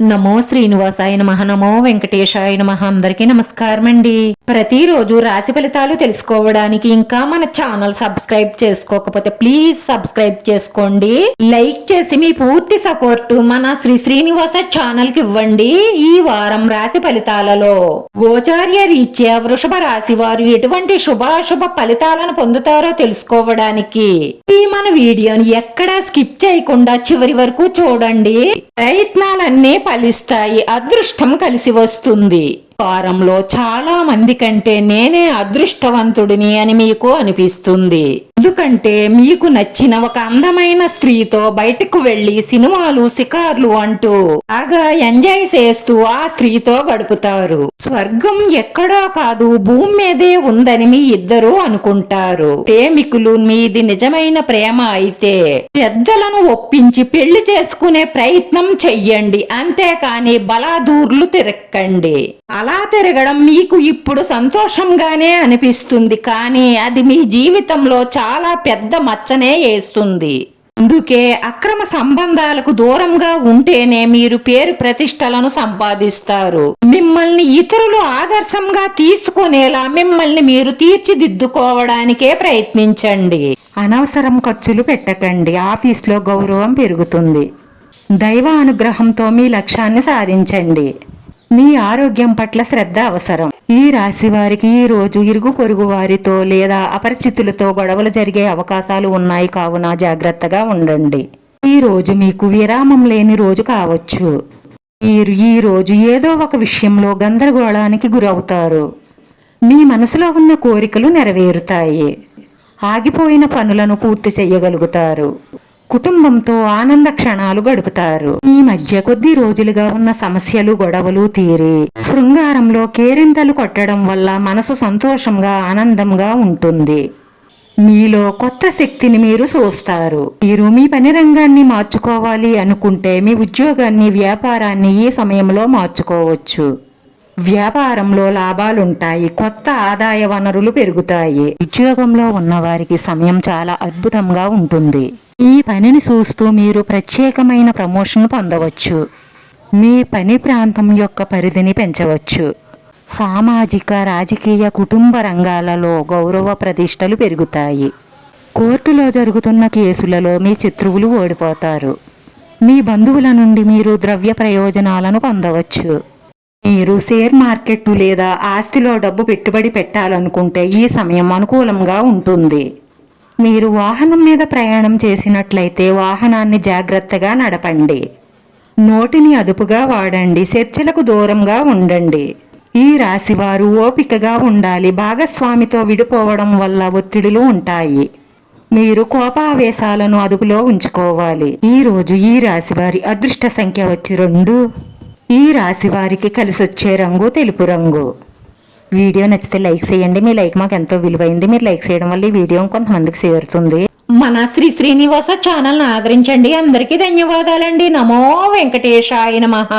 నమో శ్రీనివాసాయ నమః. నమో వెంకటేశాయ నమః. అందరికీ నమస్కారం అండి. ప్రతిరోజు రాశి ఫలితాలు తెలుసుకోవడానికి ఇంకా మన ఛానల్ సబ్స్క్రైబ్ చేసుకోకపోతే ప్లీజ్ సబ్స్క్రైబ్ చేసుకోండి. లైక్ చేసి మీ పూర్తి సపోర్ట్ మన శ్రీనివాస ఛానల్ కి ఇవ్వండి. ఈ వారం రాశి ఫలితాలలో గోచార్య రీత్యా వృషభ రాశి వారు ఎటువంటి శుభాశుభ ఫలితాలను పొందుతారో తెలుసుకోవడానికి ఈ మన వీడియోని ఎక్కడా స్కిప్ చేయకుండా చివరి వరకు చూడండి. ప్రయత్నాలన్నీ ఫలిస్తాయి. అదృష్టం కలిసి వస్తుంది. వారంలో చాలా మంది కంటే నేనే అదృష్టవంతుడిని అని మీకు అనిపిస్తుంది. ఎందుకంటే మీకు నచ్చిన ఒక అందమైన స్త్రీతో బయటకు వెళ్లి సినిమాలు షికార్లు అంటూ బాగా ఎంజాయ్ చేస్తూ ఆ స్త్రీతో గడుపుతారు. స్వర్గం ఎక్కడో కాదు భూమి మీదే ఉందని మీ ఇద్దరు అనుకుంటారు. ప్రేమికులు మీది నిజమైన ప్రేమ అయితే పెద్దలను ఒప్పించి పెళ్లి చేసుకునే ప్రయత్నం చెయ్యండి. అంతేకాని బలాదూర్లు తిరక్కండి. అలా తిరగడం మీకు ఇప్పుడు సంతోషంగానే అనిపిస్తుంది, కానీ అది మీ జీవితంలో చాలా పెద్ద మచ్చనే వేస్తుంది. అందుకే అక్రమ సంబంధాలకు దూరంగా ఉంటేనే మీరు పేరు ప్రతిష్టలను సంపాదిస్తారు. మిమ్మల్ని ఇతరులు ఆదర్శంగా తీసుకునేలా మిమ్మల్ని మీరు తీర్చిదిద్దుకోవడానికే ప్రయత్నించండి. అనవసరం ఖర్చులు పెట్టకండి. ఆఫీస్లో గౌరవం పెరుగుతుంది. దైవ అనుగ్రహంతో మీ లక్ష్యాన్ని సాధించండి. మీ ఆరోగ్యం పట్ల శ్రద్ధ అవసరం. ఈ రాశి వారికి ఈ రోజు ఇరుగు పొరుగు వారితో లేదా అపరిచితులతో గొడవలు జరిగే అవకాశాలు ఉన్నాయి, కావున జాగ్రత్తగా ఉండండి. ఈ రోజు మీకు విరామం లేని రోజు కావచ్చు. మీరు ఈ రోజు ఏదో ఒక విషయంలో గందరగోళానికి గురవుతారు. మీ మనసులో ఉన్న కోరికలు నెరవేరుతాయి. ఆగిపోయిన పనులను పూర్తి చేయగలుగుతారు. కుటుంబంతో ఆనంద క్షణాలు గడుపుతారు. ఈ మధ్య కొద్ది రోజులుగా ఉన్న సమస్యలు గొడవలు తీరి శృంగారంలో కేరింతలు కొట్టడం వల్ల మనసు సంతోషంగా ఆనందంగా ఉంటుంది. మీలో కొత్త శక్తిని మీరు చూస్తారు. మీరు మీ పని రంగాన్ని మార్చుకోవాలి అనుకుంటే మీ ఉద్యోగాన్ని వ్యాపారాన్ని ఈ సమయంలో మార్చుకోవచ్చు. వ్యాపారంలో లాభాలుంటాయి. కొత్త ఆదాయ వనరులు పెరుగుతాయి. ఉద్యోగంలో ఉన్నవారికి సమయం చాలా అద్భుతంగా ఉంటుంది. ఈ పనిని చూస్తూ మీరు ప్రత్యేకమైన ప్రమోషన్ పొందవచ్చు. మీ పని ప్రాంతం యొక్క పరిధిని పెంచవచ్చు. సామాజిక రాజకీయ కుటుంబ రంగాలలో గౌరవ ప్రతిష్టలు పెరుగుతాయి. కోర్టులో జరుగుతున్న కేసులలో మీ శత్రువులు ఓడిపోతారు. మీ బంధువుల నుండి మీరు ద్రవ్య ప్రయోజనాలను పొందవచ్చు. మీరు షేర్ మార్కెట్ లేదా ఆస్తిలో డబ్బు పెట్టుబడి పెట్టాలనుకుంటే ఈ సమయం అనుకూలంగా ఉంటుంది. మీరు వాహనం మీద ప్రయాణం చేసినట్లయితే వాహనాన్ని జాగ్రత్తగా నడపండి. నోటిని అదుపుగా వాడండి. చర్చలకు దూరంగా ఉండండి. ఈ రాశివారు ఓపికగా ఉండాలి. భాగస్వామితో విడిపోవడం వల్ల ఒత్తిడులు ఉంటాయి. మీరు కోపావేశాలను అదుపులో ఉంచుకోవాలి. ఈ రోజు ఈ రాశివారి అదృష్ట సంఖ్య వచ్చి 2. ఈ రాశి వారికి కలిసొచ్చే రంగు తెలుపు రంగు. వీడియో నచ్చితే లైక్ చేయండి. మీ లైక్ మాకు ఎంతో విలువైంది. మీరు లైక్ చేయడం వల్ల ఈ వీడియో కొంతమందికి చేరుతుంది. మన శ్రీనివాస ఛానల్ని ఆదరించండి. అందరికీ ధన్యవాదాలండి. నమో వెంకటేశాయ నమః.